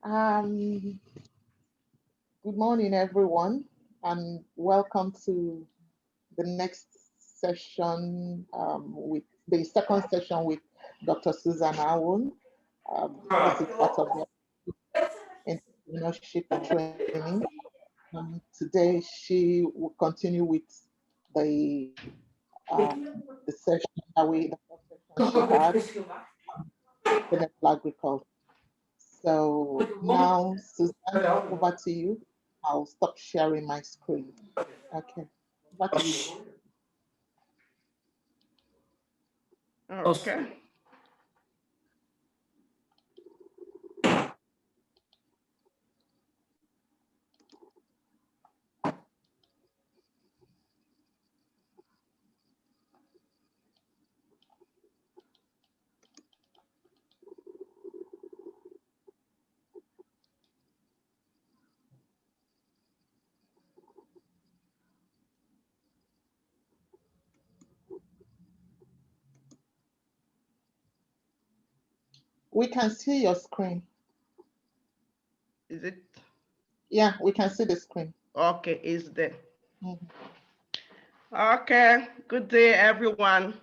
Um, Good morning, everyone, and welcome to the next session with the second session with Dr. Suzanne Awung. This is part of the entrepreneurship training. Today, she will continue with the the session the first session she had, sustainable agriculture. So now, Suzanne, over to you. I'll stop sharing my screen. Okay, over to you. Okay. We can see your screen. Is it? Yeah, we can see the screen. Okay, is there? Mhm. Okay, good day, everyone.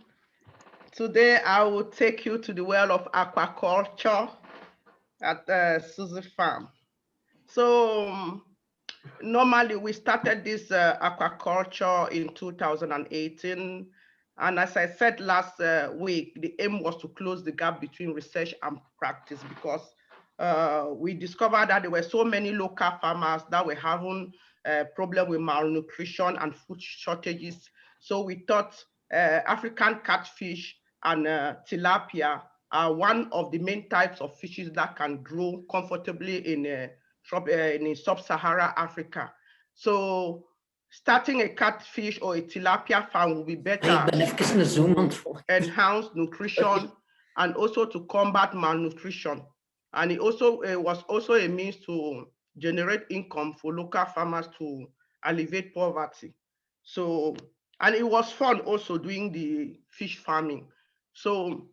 Today, I will take you to the world of aquaculture at Suzy Farm. So, normally, we started this aquaculture in 2018. And as I said last week, the aim was to close the gap between research and practice because we discovered that there were so many local farmers that were having a problem with malnutrition and food shortages. So we thought African catfish and tilapia are one of the main types of fishes that can grow comfortably in sub-Saharan Africa. So starting a catfish or a tilapia farm will be better to enhance nutrition and also to combat malnutrition. And it also was also a means to generate income for local farmers to alleviate poverty. So, and it was fun also doing the fish farming. So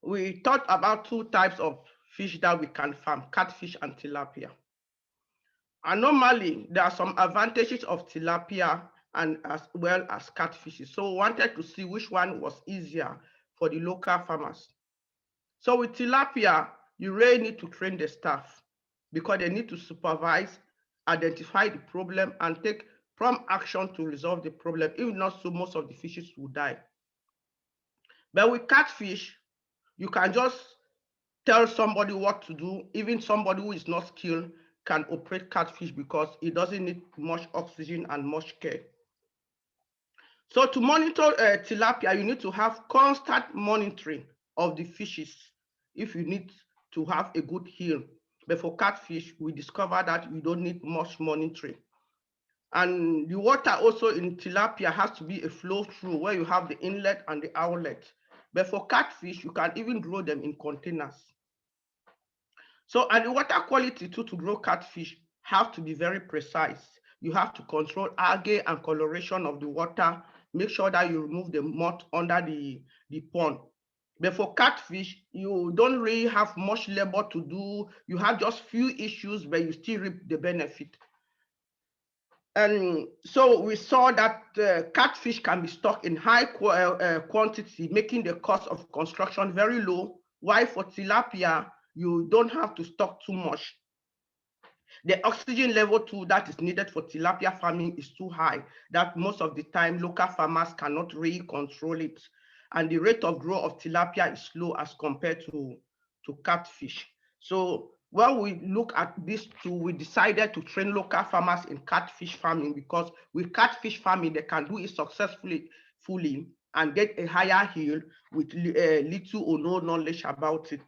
we thought about two types of fish that we can farm, catfish and tilapia. And normally, there are some advantages of tilapia and as well as catfishes. So we wanted to see which one was easier for the local farmers. So with tilapia, you really need to train the staff because they need to supervise, identify the problem, and take prompt action to resolve the problem. If not so, most of the fishes will die. But with catfish, you can just tell somebody what to do. Even somebody who is not skilled can operate catfish because it doesn't need much oxygen and much care. So to monitor tilapia, you need to have constant monitoring of the fishes if you need to have a good yield. But for catfish, we discovered that you don't need much monitoring. And the water also in tilapia has to be a flow through where you have the inlet and the outlet. But for catfish, you can even grow them in containers. So, and the water quality too to grow catfish have to be very precise. You have to control algae and coloration of the water. Make sure that you remove the mud under the pond. But for catfish, you don't really have much labor to do. You have just few issues, but you still reap the benefit. And so we saw that catfish can be stocked in high quantity, making the cost of construction very low. While for tilapia, you don't have to stock too much. The oxygen level too that is needed for tilapia farming is too high that most of the time local farmers cannot really control it. And the rate of growth of tilapia is slow as compared to catfish. So when we look at these two, we decided to train local farmers in catfish farming because with catfish farming, they can do it successfully and get a higher yield with little or no knowledge about it.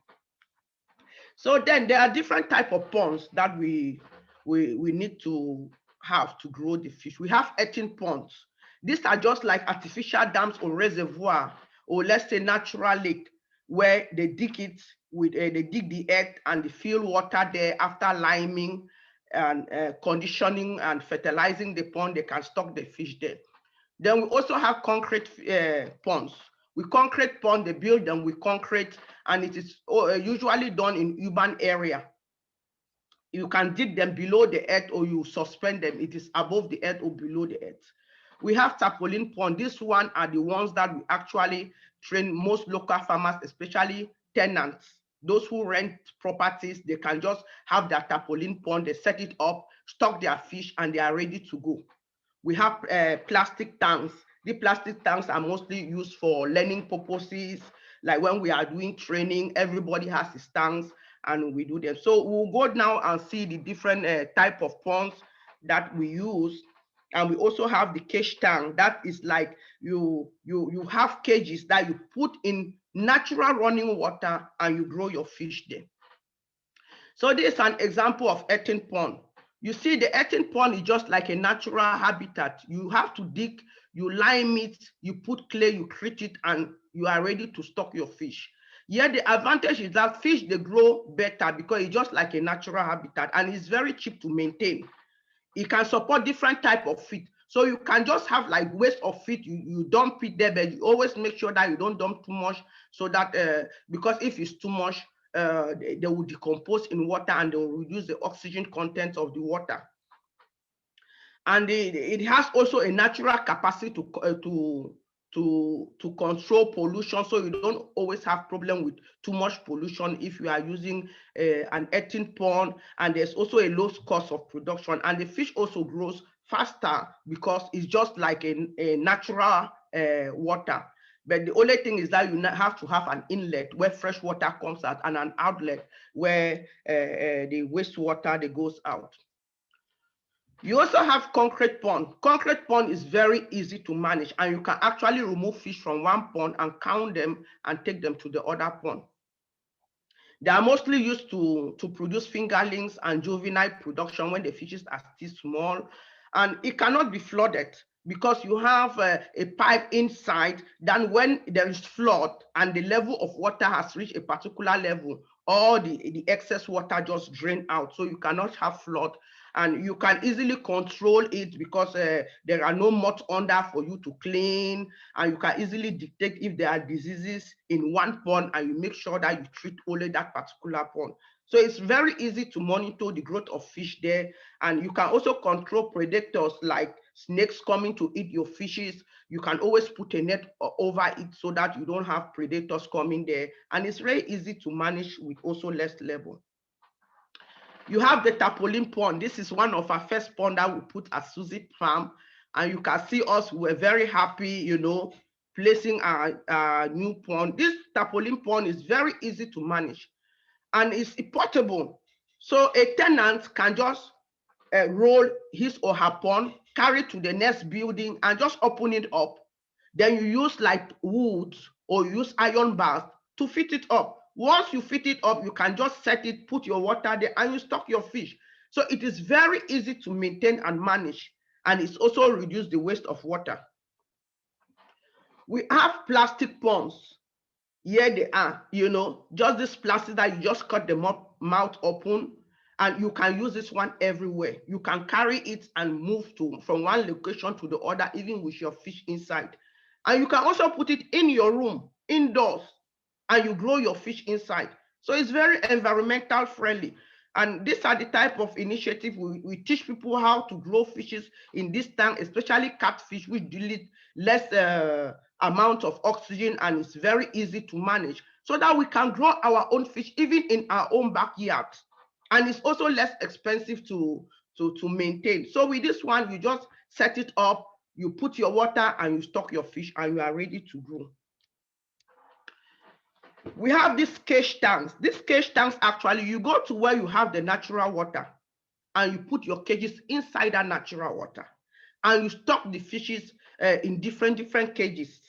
So then there are different type of ponds that we need to have to grow the fish. We have earthen ponds. These are just like artificial dams or reservoir, or let's say natural lake, where they dig it with they dig the earth and they fill water there after liming and conditioning and fertilizing the pond. They can stock the fish there. Then we also have concrete ponds. With concrete pond, they build them with concrete, and it is usually done in urban area. You can dig them below the earth or you suspend them. It is above the earth or below the earth. We have tarpaulin pond. This one are the ones that we actually train most local farmers, especially tenants. Those who rent properties, they can just have their tarpaulin pond, they set it up, stock their fish, and they are ready to go. We have plastic tanks. The plastic tanks are mostly used for learning purposes. Like when we are doing training, everybody has his tanks and we do them. So we'll go now and see the different type of ponds that we use. And we also have the cage tank. That is like you have cages that you put in natural running water and you grow your fish there. So this is an example of earthen pond. You see, the earthen pond is just like a natural habitat. You have to dig, you lime it, you put clay, you treat it, and you are ready to stock your fish. Yet the advantage is that fish, they grow better because it's just like a natural habitat and it's very cheap to maintain. It can support different type of feed. So you can just have like waste of feed, you dump it there, but you always make sure that you don't dump too much so that, because if it's too much, they will decompose in water and they will reduce the oxygen content of the water. And it has also a natural capacity to control pollution, so you don't always have problem with too much pollution if you are using an earthen pond. And there's also a low cost of production, and the fish also grows faster because it's just like a natural water. But the only thing is that you have to have an inlet where fresh water comes out and an outlet where the wastewater that goes out. You also have concrete pond. Concrete pond is very easy to manage, and you can actually remove fish from one pond and count them and take them to the other pond. They are mostly used to produce fingerlings and juvenile production when the fishes are still small, and it cannot be flooded because you have a pipe inside. Then when there is flood and the level of water has reached a particular level, all the excess water just drain out, so you cannot have flood. And you can easily control it because there are no moths under for you to clean, and you can easily detect if there are diseases in one pond, and you make sure that you treat only that particular pond. So it's very easy to monitor the growth of fish there, and you can also control predators like snakes coming to eat your fishes. You can always put a net over it so that you don't have predators coming there, and it's very easy to manage with also less labor. You have the tarpaulin pond. This is one of our first pond that we put at Susie Farm. And you can see us, we're very happy, placing our new pond. This tarpaulin pond is very easy to manage and it's portable. So a tenant can just roll his or her pond, carry it to the next building and just open it up. Then you use like wood or use iron bars to fit it up. Once you fit it up, you can just set it, put your water there, and you stock your fish. So it is very easy to maintain and manage, and it's also reduce the waste of water. We have plastic ponds. Here they are, just this plastic that you just cut the mouth open, and you can use this one everywhere. You can carry it and move from one location to the other, even with your fish inside. And you can also put it in your room, indoors, and you grow your fish inside. So it's very environmental friendly. And these are the type of initiative we teach people how to grow fishes in this tank, especially catfish, which deal less amount of oxygen, and it's very easy to manage, so that we can grow our own fish even in our own backyard. And it's also less expensive to maintain. So with this one, you just set it up, you put your water and you stock your fish, and you are ready to grow. We have these cage tanks. These cage tanks, actually, you go to where you have the natural water and you put your cages inside that natural water and you stock the fishes in different cages.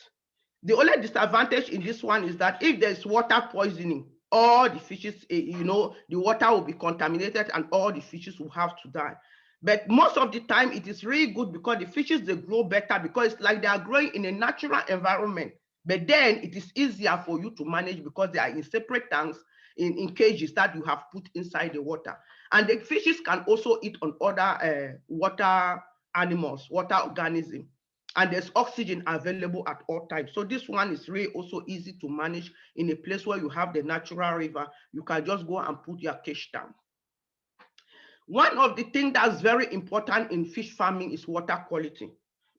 The only disadvantage in this one is that if there's water poisoning, all the fishes, the water will be contaminated and all the fishes will have to die. But most of the time, it is really good because the fishes, they grow better because it's like they are growing in a natural environment. But then it is easier for you to manage because they are in separate tanks, in cages that you have put inside the water. And the fishes can also eat on other water animals, water organisms. And there's oxygen available at all times. So this one is really also easy to manage in a place where you have the natural river. You can just go and put your cage down. One of the things that's very important in fish farming is water quality,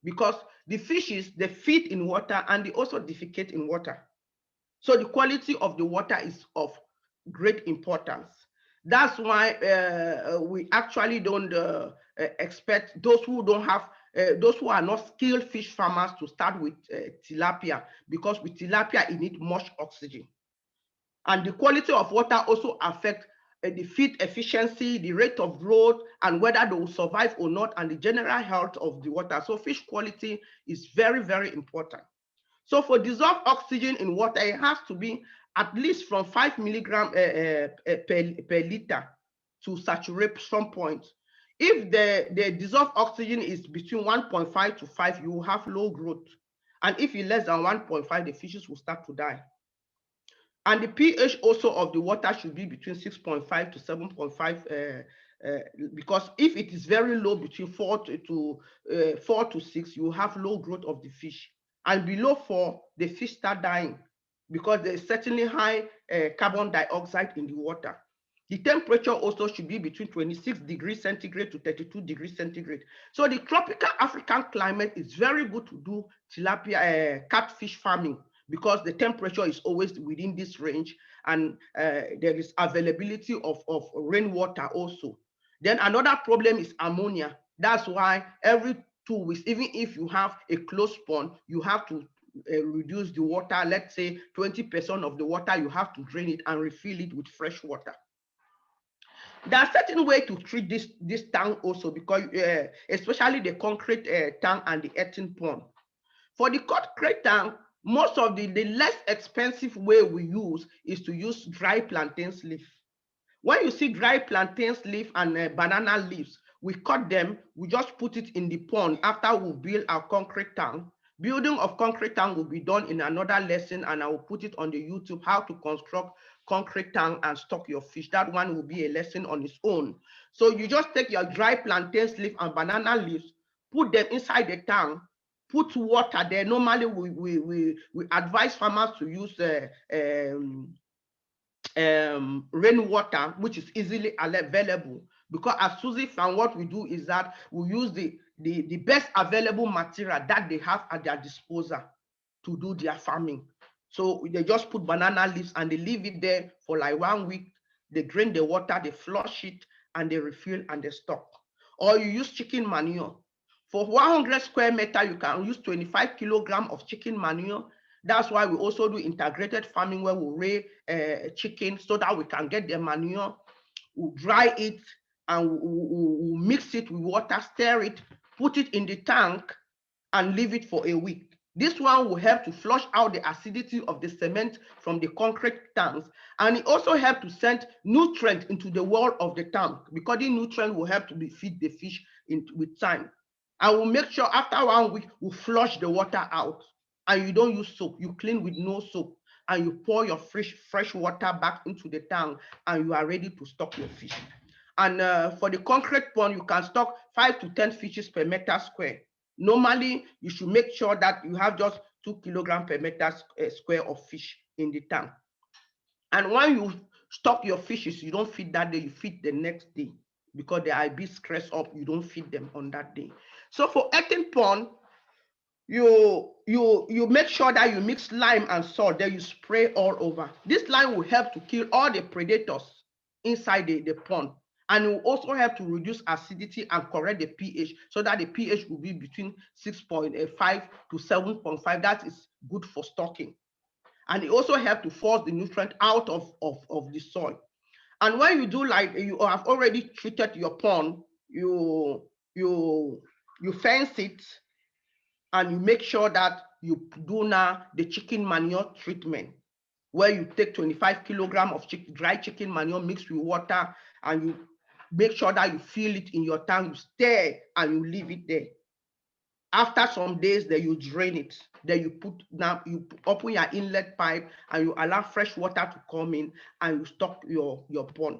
because the fishes, they feed in water and they also defecate in water. So the quality of the water is of great importance. That's why we actually don't expect those who don't have, those who are not skilled fish farmers to start with tilapia, because with tilapia, it needs much oxygen. And the quality of water also affects the feed efficiency, the rate of growth, and whether they will survive or not, and the general health of the water. So fish quality is very, very important. So for dissolved oxygen in water, it has to be at least from 5 milligrams per liter to saturation point. If the dissolved oxygen is between 1.5 to 5, you will have low growth. And if it's less than 1.5, the fishes will start to die. And the pH also of the water should be between 6.5 to 7.5, because if it is very low, between 4 to 6, you have low growth of the fish. And below 4, the fish start dying, because there is certainly high carbon dioxide in the water. The temperature also should be between 26 degrees centigrade to 32 degrees centigrade. So the tropical African climate is very good to do tilapia catfish farming, because the temperature is always within this range, and there is availability of rainwater also. Then another problem is ammonia. That's why every 2 weeks, even if you have a closed pond, you have to reduce the water. Let's say 20% of the water, you have to drain it and refill it with fresh water. There are certain ways to treat this tank also, because especially the concrete tank and the earthen pond. For the concrete tank, most of the less expensive way we use is to use dry plantains leaf. When you see dry plantains leaf and banana leaves, we cut them, we just put it in the pond after we build our concrete tank. Building of concrete tank will be done in another lesson, and I will put it on the YouTube, how to construct concrete tank and stock your fish. That one will be a lesson on its own. So you just take your dry plantains leaf and banana leaves, put them inside the tank, put water there. Normally, we advise farmers to use rainwater, which is easily available, because as Susie found, what we do is that we use the best available material that they have at their disposal to do their farming. So they just put banana leaves and they leave it there for like 1 week. They drain the water, they flush it, and they refill and they stock. Or you use chicken manure. For 100 square meter, you can use 25 kilograms of chicken manure. That's why we also do integrated farming, where we raise chicken so that we can get the manure, we'll dry it, and we'll mix it with water, stir it, put it in the tank, and leave it for a week. This one will help to flush out the acidity of the cement from the concrete tanks, and it also helps to send nutrients into the wall of the tank, because the nutrient will help to feed the fish with time. I will make sure after 1 week, we flush the water out, and you don't use soap. You clean with no soap, and you pour your fresh water back into the tank, and you are ready to stock your fish. And for the concrete pond, you can stock 5 to 10 fishes per meter square. Normally, you should make sure that you have just 2 kilograms per meter square of fish in the tank. And when you stock your fishes, you don't feed that day, you feed the next day, because they are a bit stressed up. You don't feed them on that day. So for earthen pond, you make sure that you mix lime and salt, then you spray all over. This lime will help to kill all the predators inside the pond, and it will also help to reduce acidity and correct the pH, so that the pH will be between 6.5 to 7.5. That is good for stocking. And it also helps to force the nutrient out of the soil. And when you do, like you have already treated your pond, you fence it, and you make sure that you do now the chicken manure treatment, where you take 25 kilograms of dry chicken manure mixed with water, and you make sure that you fill it in your tank, you stir, and you leave it there. After some days, then you drain it. Then you open your inlet pipe, and you allow fresh water to come in, and you stock your pond.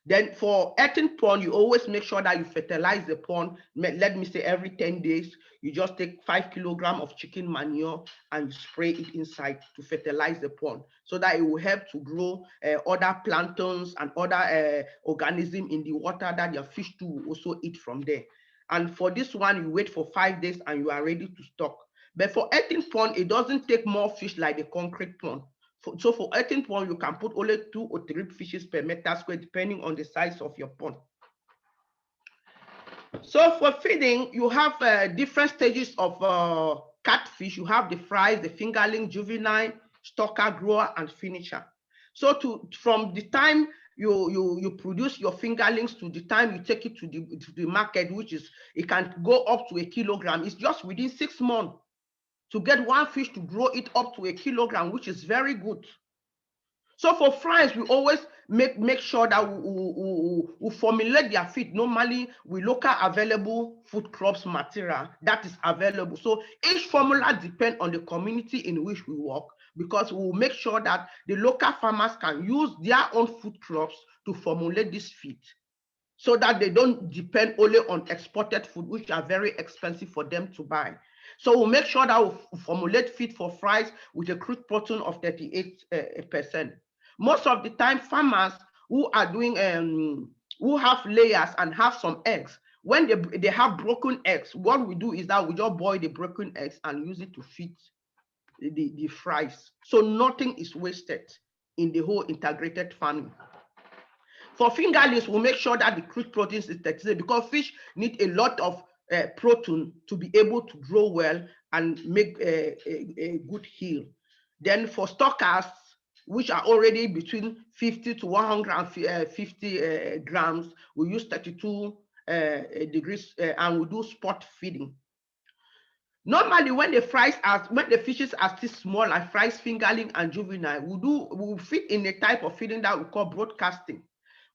Then for earthen pond, you always make sure that you fertilize the pond. Let me say every 10 days, you just take 5 kilograms of chicken manure and you spray it inside to fertilize the pond so that it will help to grow other planktons and other organisms in the water that your fish too will also eat from there. And for this one, you wait for 5 days and you are ready to stock. But for earthen pond, it doesn't take more fish like the concrete pond. So for earthen pond, you can put only 2 or 3 fishes per meter square, depending on the size of your pond. So for feeding, you have different stages of catfish. You have the fries, the fingerling, juvenile, stocker, grower, and finisher. So from the time you produce your fingerlings to the time you take it to the market, which is, it can go up to 1 kilogram. It's just within 6 months to get one fish to grow it up to 1 kilogram, which is very good. So for fries, we always make sure that we formulate their feed normally with local available food crops material that is available. So each formula depends on the community in which we work, because we will make sure that the local farmers can use their own food crops to formulate this feed, so that they don't depend only on exported food, which are very expensive for them to buy. So we'll make sure that we formulate feed for fries with a crude protein of 38%. Most of the time, farmers who are doing, who have layers and have some eggs, when they have broken eggs, what we do is that we just boil the broken eggs and use it to feed the fries. So nothing is wasted in the whole integrated farming. For fingerlings, we'll make sure that the crude proteins is 38, because fish need a lot of protein to be able to grow well and make a good heel. Then for stockers, which are already between 50 to 150 grams, we use 32 degrees and we do spot feeding. Normally, when the fishes are still small, like fries, fingerling, and juvenile, we feed in a type of feeding that we call broadcasting,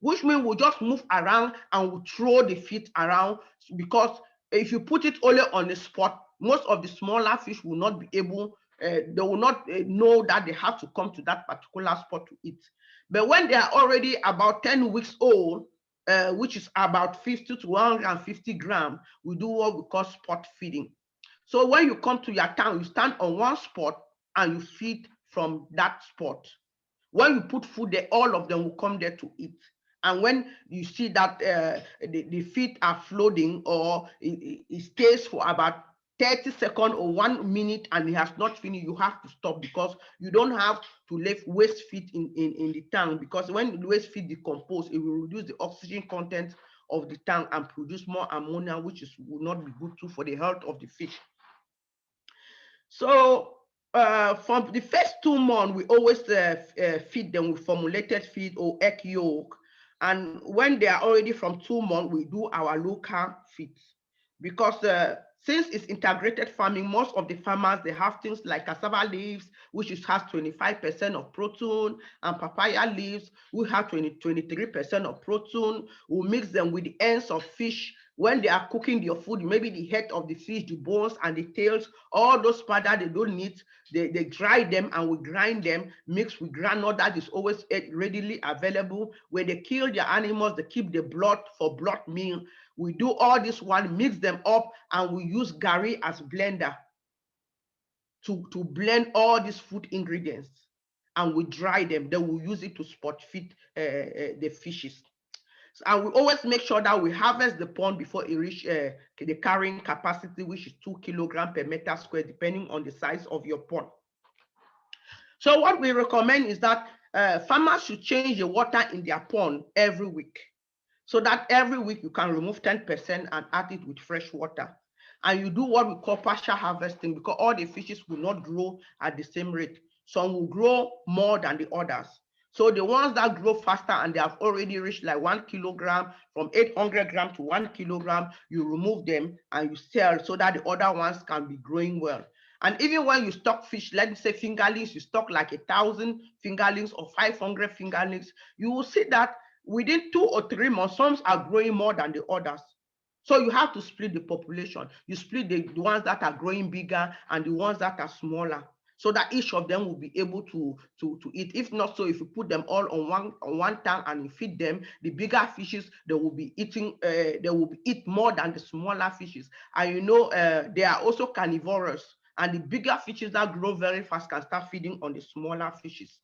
which means we'll just move around and we'll throw the feed around, because if you put it only on the spot, most of the smaller fish will not be able, they will not know that they have to come to that particular spot to eat. But when they are already about 10 weeks old, which is about 50 to 150 grams, we do what we call spot feeding. So when you come to your town, you stand on one spot and you feed from that spot. When you put food there, all of them will come there to eat. And when you see that the feet are floating, or it stays for about 30 seconds or 1 minute and it has not finished, you have to stop, because you don't have to leave waste feed in the tank, because when the waste feed decompose, it will reduce the oxygen content of the tank and produce more ammonia, which will not be good too for the health of the fish. So from the first 2 months, we always feed them with formulated feed or egg yolk. And when they are already from 2 months, we do our local feeds. Because since it's integrated farming, most of the farmers, they have things like cassava leaves, which has 25% of protein, and papaya leaves, which have 23% of protein. We mix them with the ends of fish. When they are cooking their food, maybe the head of the fish, the bones and the tails, all those parts that they don't need, they dry them and we grind them, mixed with granola that is always readily available. When they kill their animals, they keep the blood for blood meal. We do all this one, mix them up, and we use gari as blender to blend all these food ingredients, and we dry them. Then we use it to spot feed the fishes. And we always make sure that we harvest the pond before it reaches the carrying capacity, which is 2 kilograms per meter square, depending on the size of your pond. So what we recommend is that farmers should change the water in their pond every week, so that every week you can remove 10% and add it with fresh water. And you do what we call partial harvesting, because all the fishes will not grow at the same rate. Some will grow more than the others. So the ones that grow faster and they have already reached like 1 kilogram, from 800 grams to 1 kilogram, you remove them and you sell, so that the other ones can be growing well. And even when you stock fish, let me say fingerlings, you stock like 1,000 fingerlings or 500 fingerlings, you will see that within 2 or 3 months, some are growing more than the others. So you have to split the population. You split the ones that are growing bigger and the ones that are smaller. so that each of them will be able to eat. If not so, if you put them all on one tank and you feed them, the bigger fishes, they will be eating, they will eat more than the smaller fishes. And you know, they are also carnivorous, and the bigger fishes that grow very fast can start feeding on the smaller fishes.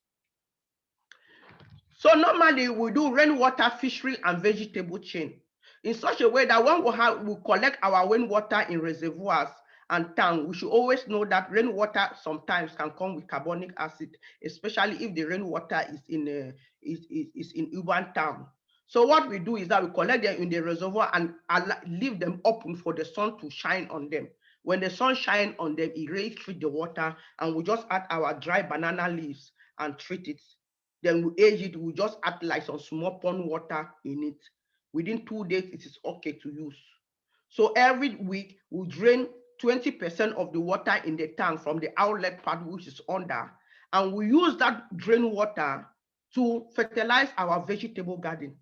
So normally we do rainwater fishery and vegetable chain in such a way that when we collect our rainwater in reservoirs and tanks, we should always know that rainwater sometimes can come with carbonic acid, especially if the rainwater is in urban town. So what we do is that we collect them in the reservoir and leave them open for the sun to shine on them. When the sun shines on them, it really treats the water, and we just add our dry banana leaves and treat it. Then we age it, we just add like some small pond water in it. Within 2 days, it is okay to use. So every week, we drain 20% of the water in the tank from the outlet part, which is under, and we use that drain water to fertilize our vegetable garden.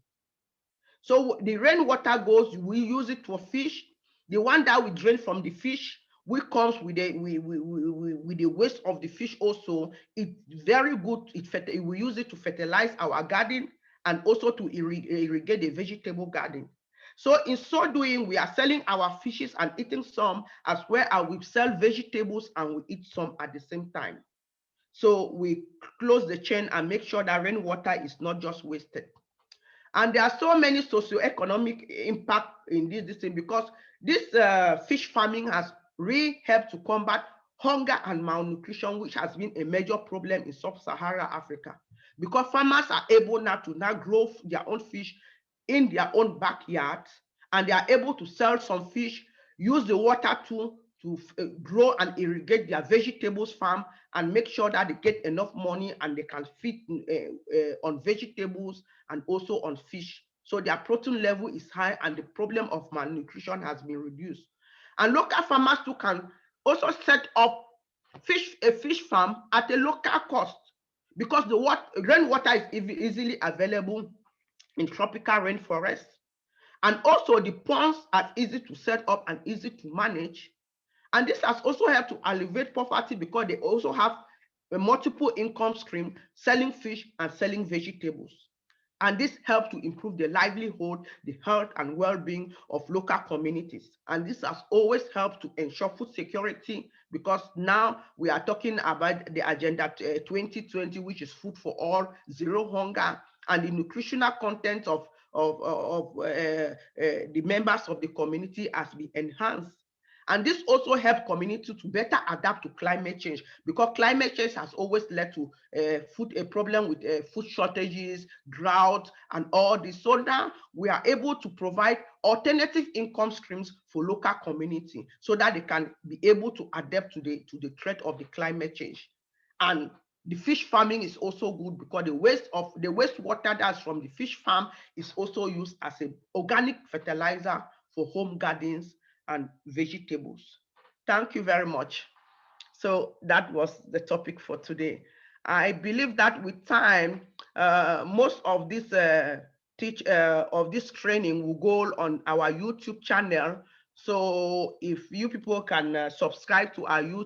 So the rainwater goes, we use it for fish. The one that we drain from the fish, we comes with the waste of the fish also. It's very good. We use it to fertilize our garden and also to irrigate the vegetable garden. So in so doing, we are selling our fishes and eating some, as well as we sell vegetables and we eat some at the same time. So we close the chain and make sure that rainwater is not just wasted. And there are so many socioeconomic impact in this thing, because this fish farming has really helped to combat hunger and malnutrition, which has been a major problem in sub-Saharan Africa, because farmers are able now to grow their own fish in their own backyards, and they are able to sell some fish, use the water to grow and irrigate their vegetables farm, and make sure that they get enough money and they can feed on vegetables and also on fish. So their protein level is high and the problem of malnutrition has been reduced. And local farmers too can also set up a fish farm at a local cost, because the rainwater is easily available in tropical rainforests. And also the ponds are easy to set up and easy to manage. And this has also helped to alleviate poverty, because they also have a multiple income stream, selling fish and selling vegetables. And this helps to improve the livelihood, the health and well-being of local communities. And this has always helped to ensure food security, because now we are talking about the Agenda 2020, which is food for all, zero hunger, and the nutritional content of the members of the community has been enhanced. And this also helps community to better adapt to climate change, because climate change has always led to a problem with food shortages, drought, and all this. So now we are able to provide alternative income streams for local community, so that they can be able to adapt to the threat of the climate change. And the fish farming is also good, because the wastewater that's from the fish farm is also used as an organic fertilizer for home gardens and vegetables. Thank you very much. So that was the topic for today. I believe that with time, most of this training will go on our YouTube channel. So if you people can subscribe to our YouTube